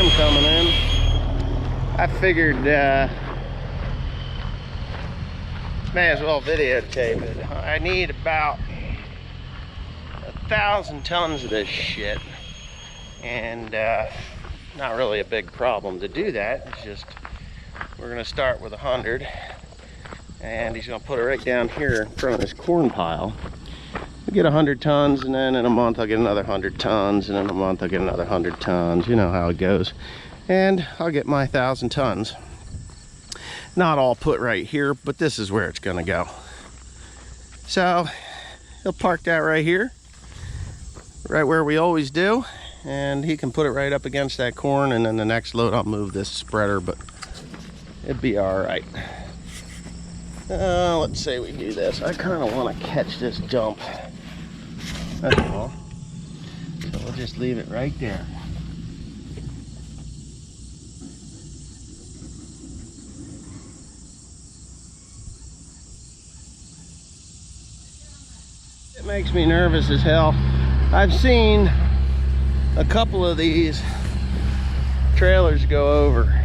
lime coming in. I figured may as well videotape it. I need about 1,000 tons of this shit, and not really a big problem to do that. It's just we're gonna start with 100, and he's gonna put it right down here in front of this corn pile. We'll get 100 tons, and then in a month I'll get another 100 tons, and in a month I'll get another 100 tons. You know how it goes. And I'll get my 1,000 tons. Not all put right here, but this is where it's gonna go. So he'll park that right here, right where we always do, and he can put it right up against that corn, and then the next load I'll move this spreader, but it'd be all right. Let's say we do this. I kind of want to catch this dump. That's all. So we'll just leave it right there. It makes me nervous as hell. I've seen a couple of these trailers go over.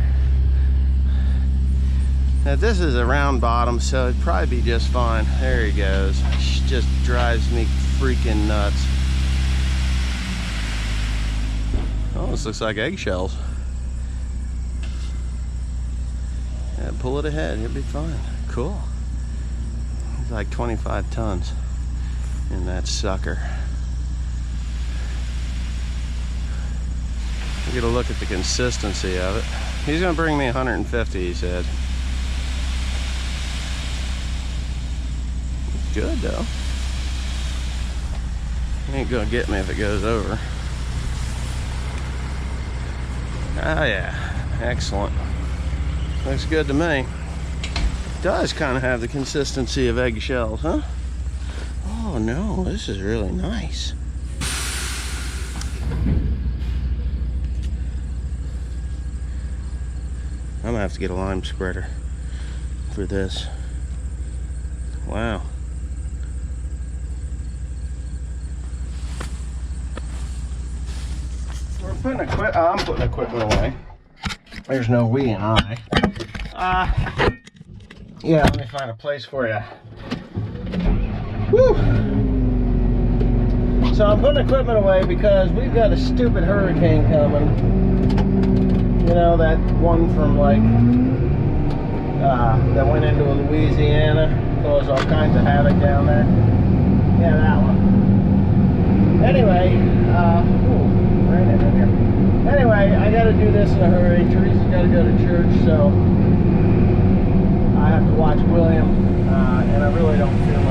Now this is a round bottom, so it'd probably be just fine. There he goes. It just drives me freaking nuts. Oh, this looks like eggshells. Yeah, pull it ahead, you'll be fine. Cool. It's like 25 tons in that sucker. Get a look at the consistency of it. He's gonna bring me 150, he said. Good though. He ain't gonna get me if it goes over. Oh yeah, excellent. Looks good to me. Does kind of have the consistency of eggshells, huh? Oh no, this is really nice. I'm gonna have to get a lime spreader for this. Wow. We're putting I'm putting equipment away. There's no we and I. Yeah, let me find a place for you. Woo! So I'm putting equipment away because we've got a stupid hurricane coming. You know, that one from like, that went into Louisiana, caused all kinds of havoc down there. Yeah, that one. Anyway, rain in here. Anyway, I gotta do this in a hurry. Teresa's gotta go to church, so I have to watch William, and I really don't feel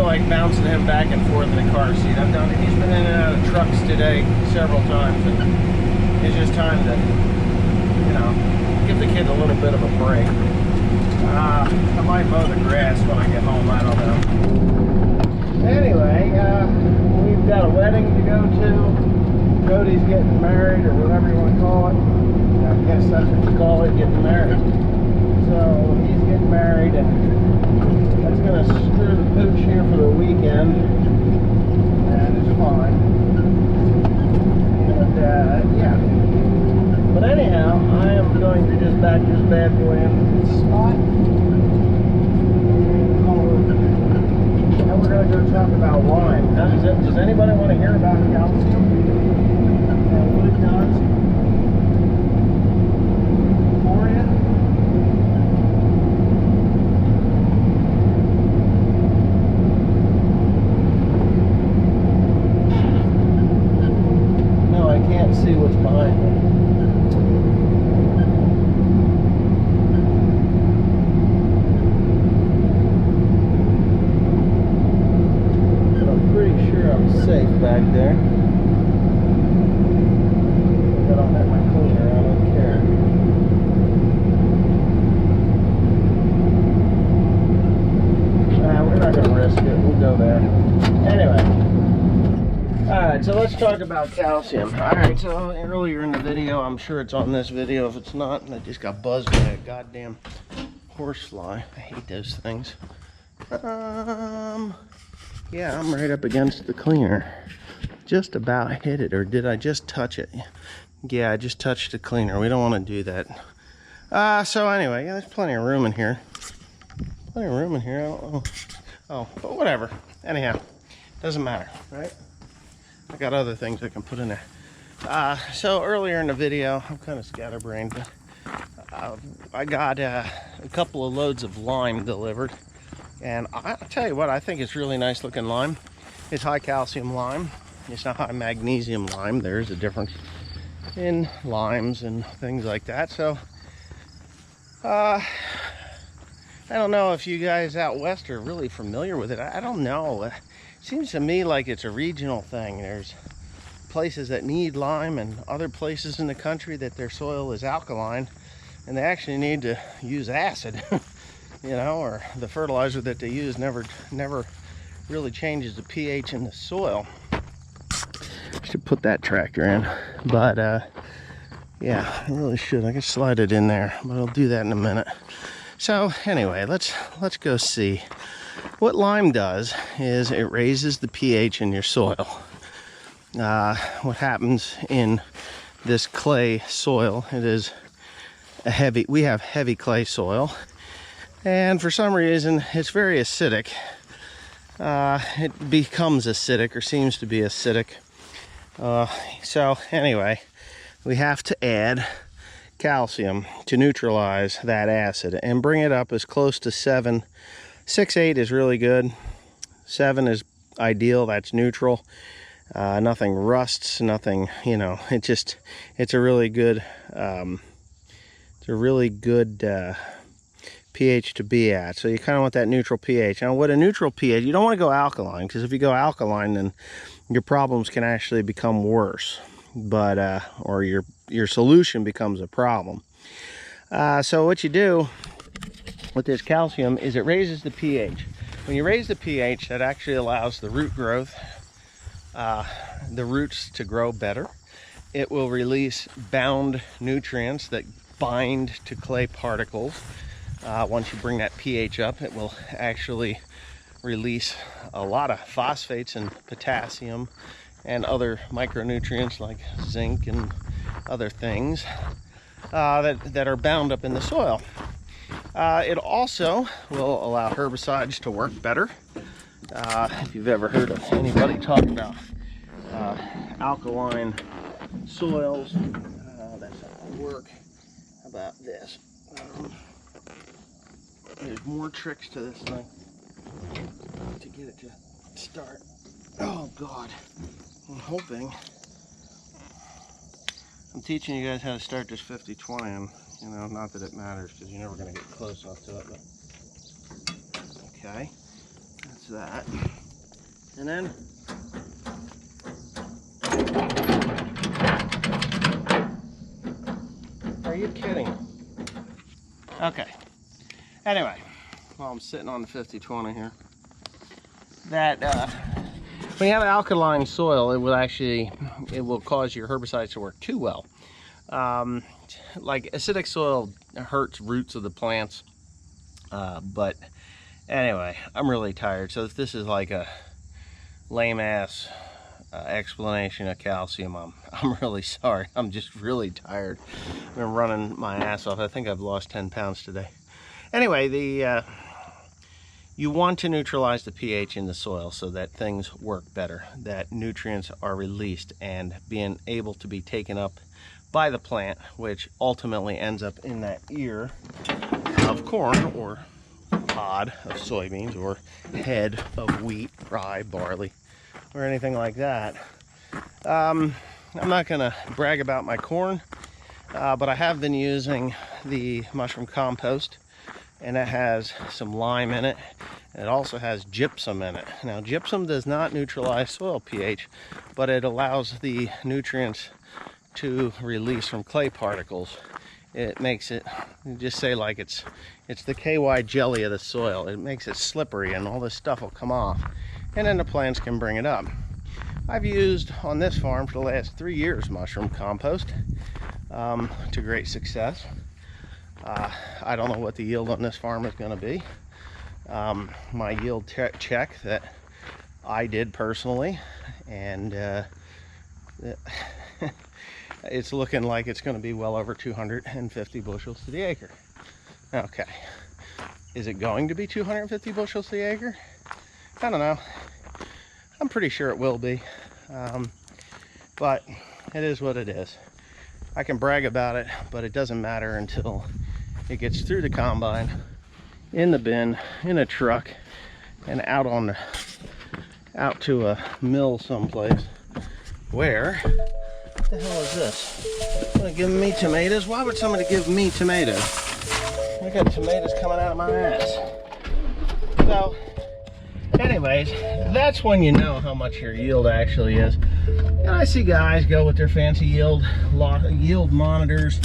like bouncing him back and forth in a car seat. I've done it. He's been in and out of trucks today several times, and it's just time to, you know, give the kid a little bit of a break. I might mow the grass when I get home, I don't know. Anyway, we've got a wedding to go to. Cody's getting married, or whatever you want to call it. I guess that's what you call it, getting married. So he's getting married, and that's going to screw the pooch here for the weekend. And it's fine. And yeah. But anyhow, I am going to just back this bad boy into its spot. And we're going to go talk about lime. Now, does anybody want to hear about calcium and what it does for you? No, I can't see what's behind me. Safe back there. I don't have my cleaner, I don't care. We're not going to risk it, we'll go there. Anyway. Alright, so let's talk about calcium. Alright, so earlier in the video, I'm sure it's on this video. If it's not, I just got buzzed by a goddamn horsefly. I hate those things. Yeah, I'm right up against the cleaner. just about hit it, or did I just touch it? Yeah, I just touched the cleaner. We don't want to do that. So anyway, yeah, there's plenty of room in here. Plenty of room in here. I don't know. Oh, but whatever. Anyhow, doesn't matter, right? I got other things I can put in there. So earlier in the video, I'm kind of scatterbrained, but I got a couple of loads of lime delivered. And I'll tell you what, I think it's really nice looking lime. It's high calcium lime. It's not high magnesium lime. There's a difference in limes and things like that. So, I don't know if you guys out west are really familiar with it. I don't know. It seems to me like it's a regional thing. There's places that need lime and other places in the country that their soil is alkaline and they actually need to use acid. You know, or the fertilizer that they use never really changes the pH in the soil. Should put that tractor in, but yeah, I really should. I can slide it in there, but I'll do that in a minute. So anyway, let's go see. What lime does is it raises the pH in your soil. What happens in this clay soil? It is we have heavy clay soil. And for some reason, it's very acidic. It becomes acidic, or seems to be acidic. So anyway, we have to add calcium to neutralize that acid and bring it up as close to 7. 6, 8 is really good. 7 is ideal, that's neutral. Nothing rusts, nothing, you know, it's a really good, pH to be at. So you kind of want that neutral pH. Now what a neutral pH, you don't want to go alkaline, because if you go alkaline, then your problems can actually become worse, but or your solution becomes a problem. So what you do with this calcium is it raises the pH. When you raise the pH, that actually allows the root growth, the roots to grow better. It will release bound nutrients that bind to clay particles. Once you bring that pH up, it will actually release a lot of phosphates and potassium and other micronutrients like zinc and other things that are bound up in the soil. It also will allow herbicides to work better. If you've ever heard of anybody talk about alkaline soils, that's how they work. How about this? There's more tricks to this thing to get it to start. Oh God, I'm hoping. I'm teaching you guys how to start this 50-20, and you know, not that it matters because you're never going to get close enough to it, but okay, that's that. And then are you kidding? Okay. Anyway, while I'm sitting on the 50-20 here, that when you have alkaline soil, it will cause your herbicides to work too well. Like acidic soil hurts roots of the plants, but anyway, I'm really tired. So if this is like a lame ass explanation of calcium, I'm really sorry. I'm just really tired. I've been running my ass off. I think I've lost 10 pounds today. Anyway, you want to neutralize the pH in the soil so that things work better, that nutrients are released and being able to be taken up by the plant, which ultimately ends up in that ear of corn or pod of soybeans or head of wheat, rye, barley, or anything like that. I'm not going to brag about my corn, but I have been using the mushroom compost, and it has some lime in it. It also has gypsum in it. Now, gypsum does not neutralize soil pH, but it allows the nutrients to release from clay particles. It makes it, just say like it's the KY jelly of the soil. It makes it slippery and all this stuff will come off, and then the plants can bring it up. I've used on this farm for the last 3 years mushroom compost to great success. I don't know what the yield on this farm is going to be. My yield check that I did personally, and it's looking like it's going to be well over 250 bushels to the acre. Okay, is it going to be 250 bushels to the acre? I don't know. I'm pretty sure it will be, but it is what it is. I can brag about it, but it doesn't matter until it gets through the combine, in the bin, in a truck, and out to a mill someplace. Where the hell is this? Somebody giving me tomatoes? Why would somebody give me tomatoes? I got tomatoes coming out of my ass. So, anyways, that's when you know how much your yield actually is. And I see guys go with their fancy yield monitors,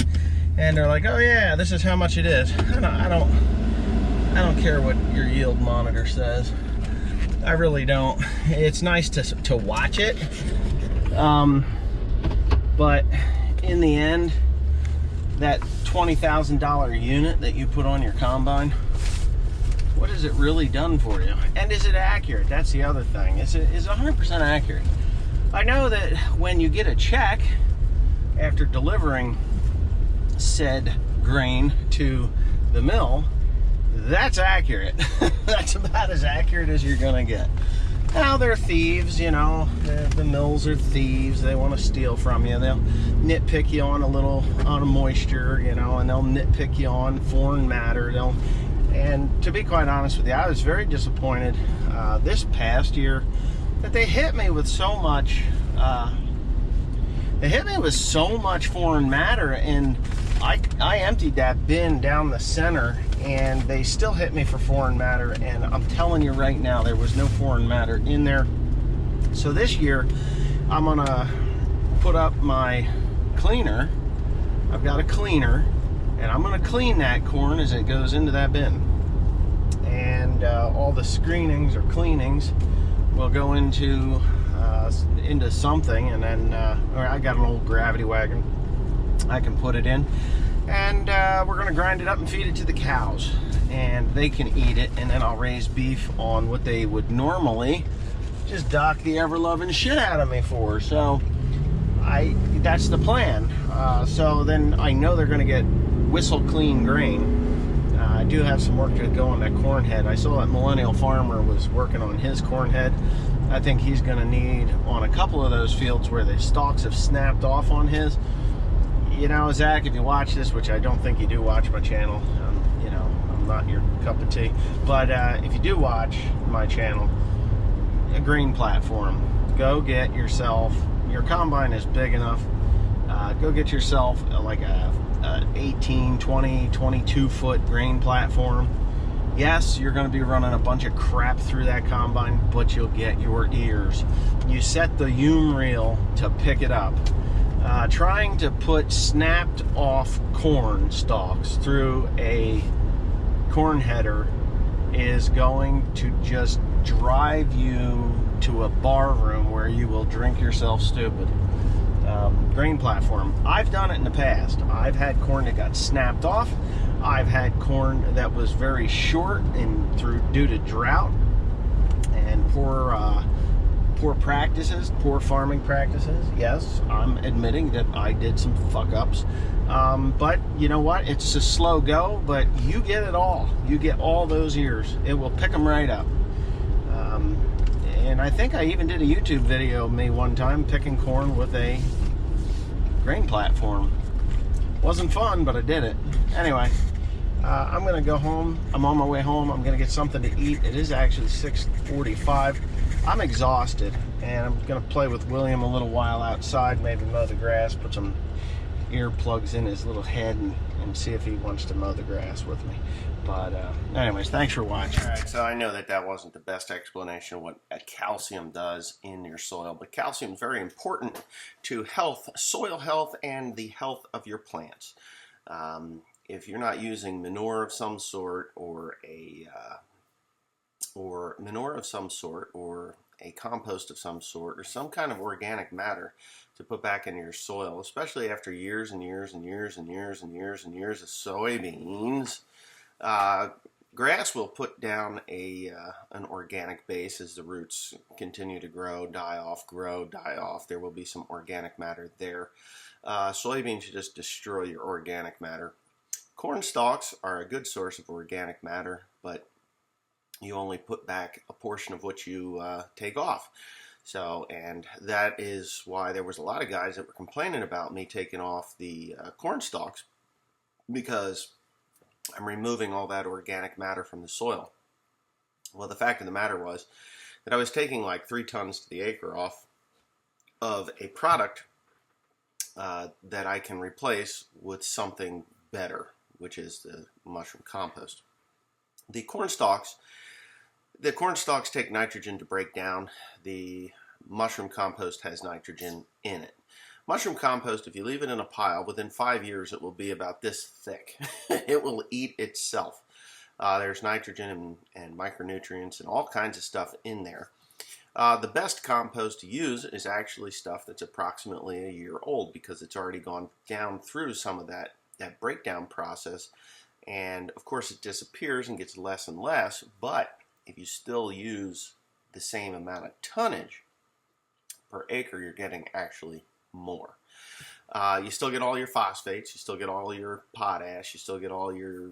and they're like, "Oh yeah, this is how much it is." I don't care what your yield monitor says. I really don't. It's nice to watch it, but in the end, that $20,000 unit that you put on your combine, what has it really done for you? And is it accurate? That's the other thing. Is it 100% accurate? I know that when you get a check after delivering said grain to the mill, that's accurate. That's about as accurate as you're gonna get. Now, they're thieves, you know. The mills are thieves. They want to steal from you. They'll nitpick you on a moisture, you know, and they'll nitpick you on foreign matter. And to be quite honest with you, I was very disappointed this past year that they hit me with so much. They hit me with so much foreign matter, and I emptied that bin down the center, and they still hit me for foreign matter. And I'm telling you right now, there was no foreign matter in there. So this year, I'm gonna put up my cleaner. I've got a cleaner, and I'm gonna clean that corn as it goes into that bin. And all the screenings or cleanings will go into something, and then I got an old gravity wagon. I can put it in, and we're gonna grind it up and feed it to the cows, and they can eat it, and then I'll raise beef on what they would normally just dock the ever-loving shit out of me for. So that's the plan. So then I know they're gonna get whistle clean grain. I do have some work to go on that corn head. I saw that Millennial Farmer was working on his corn head. I think he's gonna need, on a couple of those fields where the stalks have snapped off on his. You know, Zach, if you watch this, which I don't think you do watch my channel, you know, I'm not your cup of tea, but if you do watch my channel, a green platform, go get yourself, your combine is big enough, go get yourself like a 18, 20, 22 foot grain platform. Yes, you're going to be running a bunch of crap through that combine, but you'll get your ears. You set the hume reel to pick it up. Trying to put snapped off corn stalks through a corn header is going to just drive you to a bar room where you will drink yourself stupid. Grain platform. I've done it in the past. I've had corn that got snapped off. I've had corn that was very short and due to drought and poor practices, poor farming practices. Yes, I'm admitting that I did some fuck ups. But you know what? It's a slow go, but you get it all. You get all those ears. It will pick them right up. And I think I even did a YouTube video of me one time picking corn with a grain platform. Wasn't fun, but I did it. Anyway, I'm gonna go home. I'm on my way home. I'm gonna get something to eat. It is actually 6:45. I'm exhausted, and I'm gonna play with William a little while outside, maybe mow the grass, put some earplugs in his little head, and see if he wants to mow the grass with me. But anyways, thanks for watching. All right, so I know that wasn't the best explanation of what calcium does in your soil, but calcium is very important to health, soil health, and the health of your plants. If you're not using manure of some sort, or a compost of some sort, or some kind of organic matter to put back into your soil, especially after years and years and years and years and years and years of soybeans, Grass will put down an organic base as the roots continue to grow, die off, grow, die off. There will be some organic matter there. Soybeans just destroy your organic matter. Corn stalks are a good source of organic matter, but you only put back a portion of what you take off. So, and that is why there was a lot of guys that were complaining about me taking off the corn stalks, because I'm removing all that organic matter from the soil. Well, the fact of the matter was that I was taking like 3 tons to the acre off of a product that I can replace with something better, which is the mushroom compost. The corn stalks take nitrogen to break down. The mushroom compost has nitrogen in it. Mushroom compost, if you leave it in a pile, within 5 years it will be about this thick. It will eat itself. There's nitrogen and micronutrients and all kinds of stuff in there. The best compost to use is actually stuff that's approximately a year old, because it's already gone down through some of that breakdown process. And of course it disappears and gets less and less, but if you still use the same amount of tonnage per acre, you're getting actually more. You still get all your phosphates, you still get all your potash, you still get all your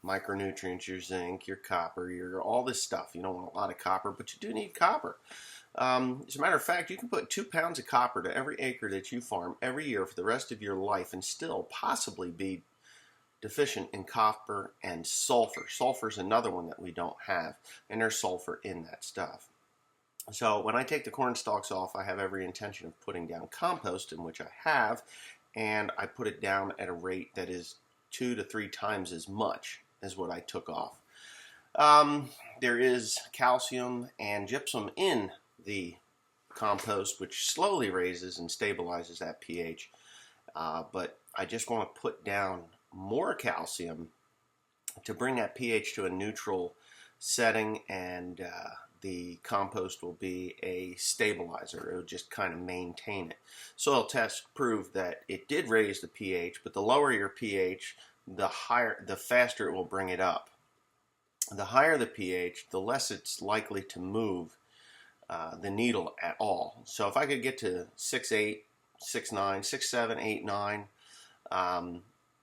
micronutrients, your zinc, your copper, your all this stuff. You don't want a lot of copper, but you do need copper. As a matter of fact, you can put 2 pounds of copper to every acre that you farm every year for the rest of your life and still possibly be deficient in copper and sulfur. Sulfur is another one that we don't have, and there's sulfur in that stuff. So when I take the corn stalks off, I have every intention of putting down compost, in which I have, and I put it down at a rate that is 2 to 3 times as much as what I took off. There is calcium and gypsum in the compost, which slowly raises and stabilizes that pH, but I just want to put down more calcium to bring that pH to a neutral setting, and the compost will be a stabilizer. It will just kind of maintain it. Soil tests prove that it did raise the pH, but the lower your pH, the faster it will bring it up. The higher the pH, the less it's likely to move the needle at all. So if I could get to 6.8, 6.9, 6.7, 8.9,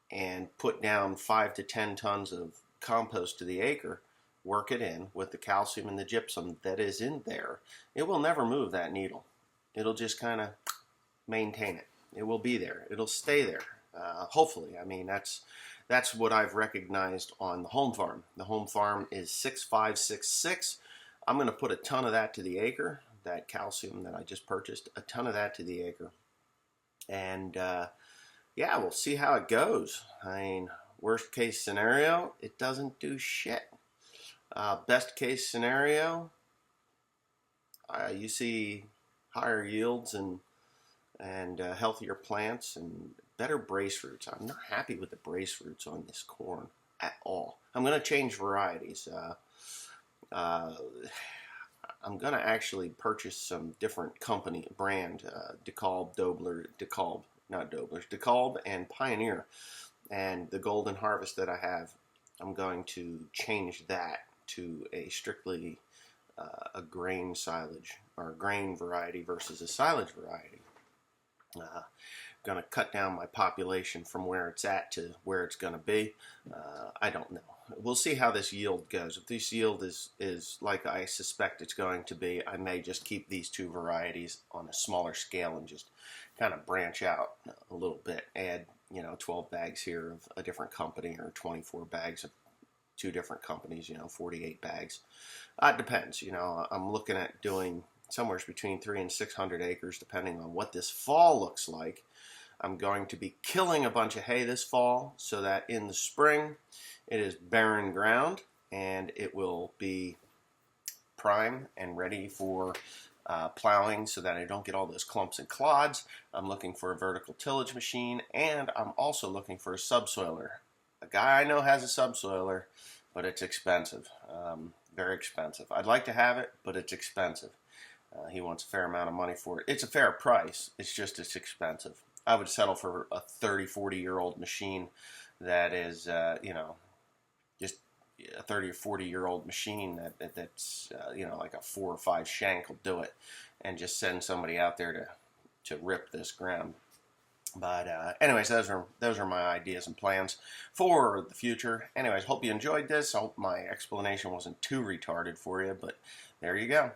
and put down 5 to 10 tons of compost to the acre, work it in with the calcium and the gypsum that is in there, it will never move that needle. It'll just kind of maintain it. It will be there. It'll stay there. Hopefully. I mean, that's what I've recognized on the home farm. The home farm is 6.5, I'm going to put a ton of that to the acre, that calcium that I just purchased, a ton of that to the acre. And yeah, we'll see how it goes. I mean, worst case scenario, it doesn't do shit. Best case scenario, you see higher yields and healthier plants and better brace roots. I'm not happy with the brace roots on this corn at all. I'm going to change varieties. I'm going to actually purchase some different brand, DeKalb and Pioneer. And the Golden Harvest that I have, I'm going to change that to a strictly a grain silage, or a grain variety versus a silage variety. Going to cut down my population from where it's at to where it's going to be. I don't know. We'll see how this yield goes. If this yield is like I suspect it's going to be, I may just keep these 2 varieties on a smaller scale and just kind of branch out a little bit. Add, 12 bags here of a different company, or 24 bags of 2 different companies, 48 bags. It depends. I'm looking at doing somewhere between 300 and 600 acres, depending on what this fall looks like. I'm going to be killing a bunch of hay this fall, so that in the spring it is barren ground and it will be prime and ready for plowing, so that I don't get all those clumps and clods. I'm looking for a vertical tillage machine, and I'm also looking for a subsoiler. A guy I know has a subsoiler, but it's expensive, very expensive. I'd like to have it, but it's expensive. He wants a fair amount of money for it. It's a fair price, it's expensive. I would settle for a 30, 40-year-old machine that is, just a 30 or 40-year-old machine that's you know, like a 4 or 5 shank will do it, and just send somebody out there to rip this ground. But anyways, those are my ideas and plans for the future. Anyways, hope you enjoyed this. I hope my explanation wasn't too retarded for you, but there you go.